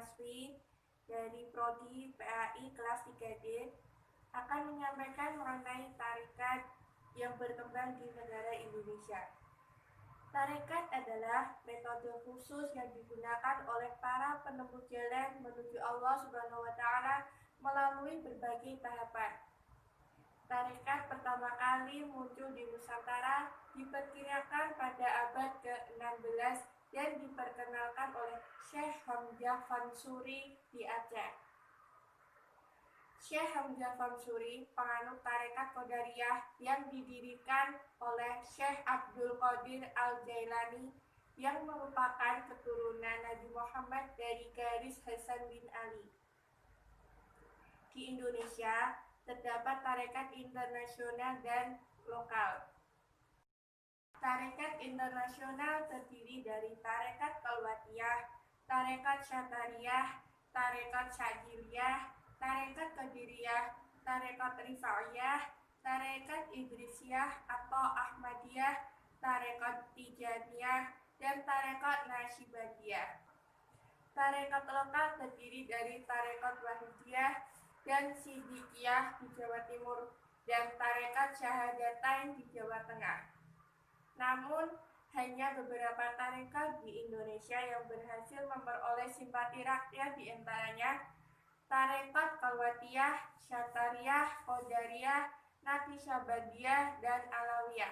Naswi dari Prodi PAI kelas 3D akan menyampaikan mengenai tarekat yang berkembang di negara Indonesia. Tarekat adalah metode khusus yang digunakan oleh para penempuh jalan menuju Allah Subhanahu wa Ta'ala melalui berbagai tahapan. Tarekat pertama kali muncul di Nusantara diperkirakan pada abad ke-16 dan diperkenalkan oleh Syekh Hamzah Fansuri di Aceh. Syekh Hamzah Fansuri, penganut tarekat Qadariyah yang didirikan oleh Syekh Abdul Qadir Al-Jailani yang merupakan keturunan Nabi Muhammad dari garis Hasan bin Ali. Di Indonesia terdapat tarekat internasional dan lokal. Tarekat internasional terdiri dari tarekat Khalwatiyah, tarekat Syatariyah, tarekat Syadziliyah, tarekat Qadiriyah, tarekat Rifa'iyah, tarekat Idrisiyah atau Ahmadiyah, tarekat Tijaniyah, dan tarekat Nasyibandiyah. Tarekat lokal terdiri dari tarekat Wahidiyah dan Siddiqiyah di Jawa Timur dan tarekat Syahadatain di Jawa Tengah. Namun, hanya beberapa tarekat di Indonesia yang berhasil memperoleh simpati rakyat, di antaranya tarekat Khalwatiyah, Syatariyah, Qadariyah, Naqsyabandiyah, dan Alawiyah.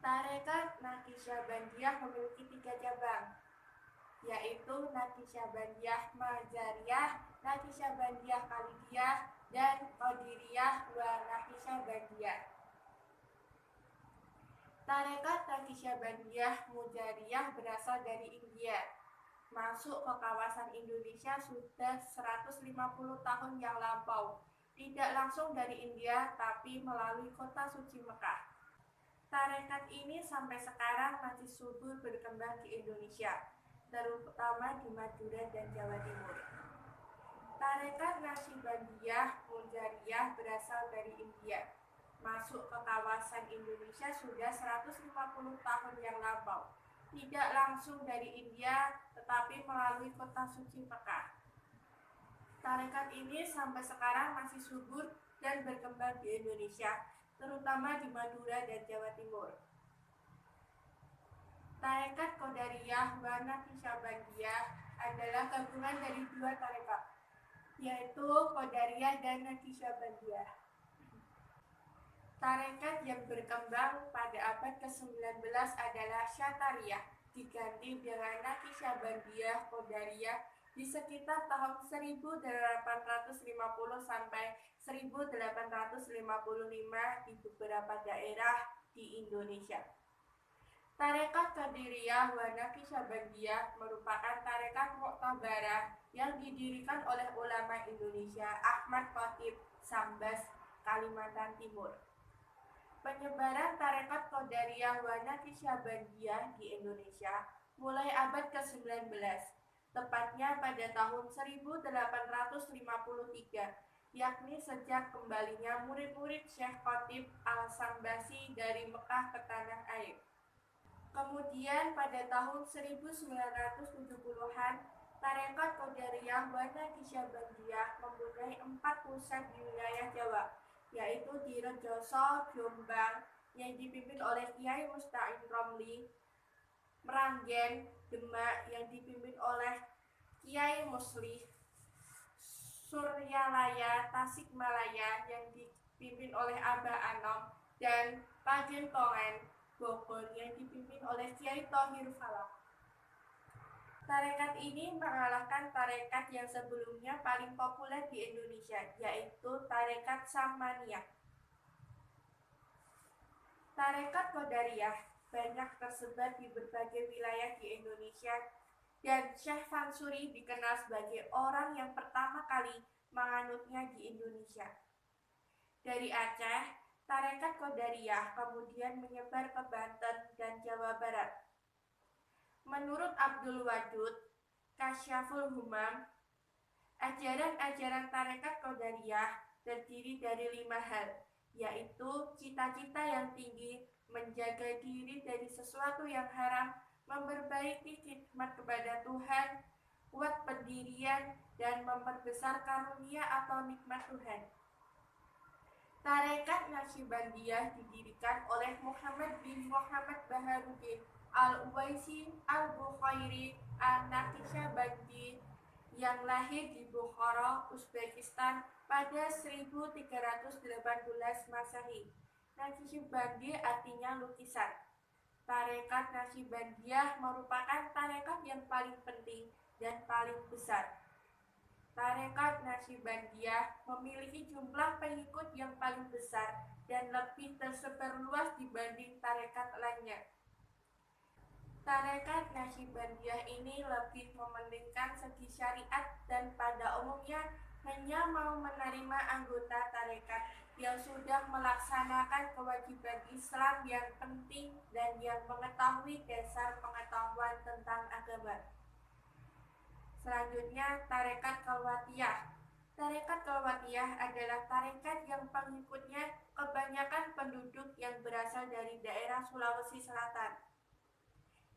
Tarekat Naqsyabandiyah memiliki 3 cabang, yaitu Naqsyabandiyah Mazhariyah, Naqsyabandiyah Khalidiyah, dan Qadiriyah wa Naqsyabandiyah. Tarekat Naqsyabandiyah Muzhariyah berasal dari India. Masuk ke kawasan Indonesia sudah 150 tahun yang lampau. Tidak langsung dari India, tapi melalui kota suci Mekah. Tarekat ini sampai sekarang masih subur berkembang di Indonesia, terutama di Madura dan Jawa Timur. Tarekat Naqsyabandiyah Muzhariyah berasal dari India. Masuk ke kawasan Indonesia sudah 150 tahun yang lampau. Tidak langsung dari India, tetapi melalui kota suci Mekah. Tarekat ini sampai sekarang masih subur dan berkembang di Indonesia, terutama di Madura dan Jawa Timur. Tarekat Qadariyah wa Naqsyabandiyah adalah gabungan dari 2 tarekat, yaitu Qadariyah dan Naqsyabandiyah. Tarekat yang berkembang pada abad ke-19 adalah Syatariyah, diganti dengan Naqsyabandiyah Qadariyah di sekitar tahun 1850 sampai 1855 di beberapa daerah di Indonesia. Tarekat Qadiriyah wa Naqsyabandiyah merupakan tarekat muktabarah yang didirikan oleh ulama Indonesia Ahmad Khatib Sambas, Kalimantan Timur. Penyebaran tarekat Qadariyah wa Naqsyabandiyah di Indonesia mulai abad ke-19, tepatnya pada tahun 1853, yakni sejak kembalinya murid-murid Syekh Khatib Al-Sambasi dari Mekah ke tanah air. Kemudian pada tahun 1970-an, tarekat Qadariyah wa Naqsyabandiyah mempunyai 4 pusat di wilayah Jawa, yaitu di Rejoso, Jombang yang dipimpin oleh Kiai Musta'in Romli, Meranggen, Demak yang dipimpin oleh Kiai Muslih, Suryalaya, Tasikmalaya yang dipimpin oleh Abah Anom, dan Pagentongan, Bogor yang dipimpin oleh Kiai Thohir Falak. Tarekat ini mengalahkan tarekat yang sebelumnya paling populer di Indonesia, yaitu tarekat Samaniyah. Tarekat Qadariyah banyak tersebar di berbagai wilayah di Indonesia, dan Syekh Fansuri dikenal sebagai orang yang pertama kali menganutnya di Indonesia. Dari Aceh, tarekat Qadariyah kemudian menyebar ke Banten dan Jawa Barat. Menurut Abdul Wadud, Kasyaful Humam, ajaran-ajaran tarekat Qadariyah terdiri dari 5 hal, yaitu cita-cita yang tinggi, menjaga diri dari sesuatu yang haram, memperbaiki khidmat kepada Tuhan, kuat pendirian, dan memperbesar karunia atau nikmat Tuhan. Tarekat Naqsyabandiyah didirikan oleh Muhammad bin Muhammad Baharuddin Al-Uwaisi Al-Bukhairi An-Naqsyabandi yang lahir di Bukhara, Uzbekistan pada 1318 Masehi. Naqsyabandi artinya lukisan. Tarekat Naqsyabandiyah merupakan tarekat yang paling penting dan paling besar. Tarekat Naqsyabandiyah memiliki jumlah pengikut yang paling besar dan lebih tersebar luas dibanding tarekat lainnya. Tarekat Naqsyabandiyah ini lebih mementingkan segi syariat dan pada umumnya hanya mau menerima anggota tarekat yang sudah melaksanakan kewajiban Islam yang penting dan yang mengetahui dasar pengetahuan tentang agama. Selanjutnya, Tarekat Khalwatiyah. Tarekat Khalwatiyah adalah tarekat yang pengikutnya kebanyakan penduduk yang berasal dari daerah Sulawesi Selatan.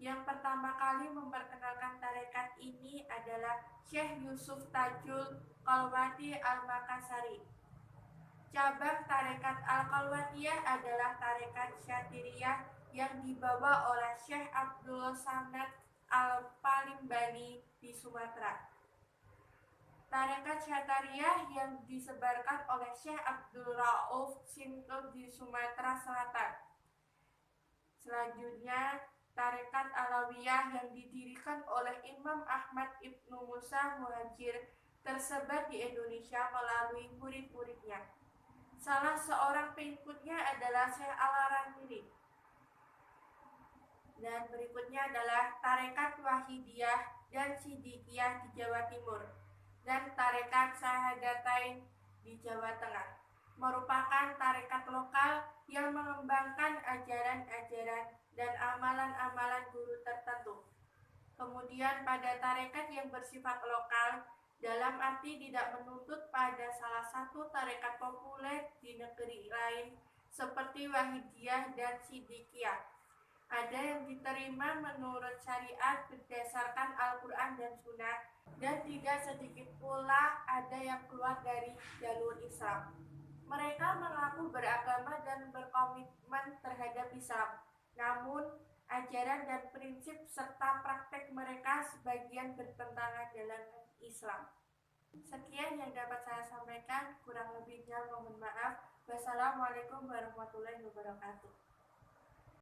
Yang pertama kali memperkenalkan tarekat ini adalah Syekh Yusuf Tajul Khalwati Al-Makassari. Cabang tarekat Al-Khalwatiyah adalah tarekat Syatiriyah yang dibawa oleh Syekh Abdul Samad Al-Palimbani di Sumatera. Tarekat Syatariyah yang disebarkan oleh Syekh Abdul Rauf Sintul di Sumatera Selatan. Selanjutnya, Tarekat Alawiyah yang didirikan oleh Imam Ahmad Ibnu Musa Muhajir tersebar di Indonesia melalui murid-muridnya. Salah seorang pengikutnya adalah Syekh Al-Arandili. Dan berikutnya adalah Tarekat Wahidiyah dan Sidikiyah di Jawa Timur dan Tarekat Syahadatain di Jawa Tengah. Merupakan tarekat lokal yang mengembangkan ajaran-ajaran dan amalan-amalan guru tertentu. Kemudian pada tarekat yang bersifat lokal, dalam arti tidak menuntut pada salah satu tarekat populer di negeri lain seperti Wahidiyah dan Sidikiyah. Ada yang diterima menurut syariat berdasarkan Al-Quran dan Sunnah, dan tidak sedikit pula ada yang keluar dari jalur Islam. Mereka mengaku beragama dan berkomitmen terhadap Islam, namun ajaran dan prinsip serta praktek mereka sebagian bertentangan dengan Islam. Sekian yang dapat saya sampaikan, kurang lebihnya mohon maaf. Wassalamualaikum warahmatullahi wabarakatuh.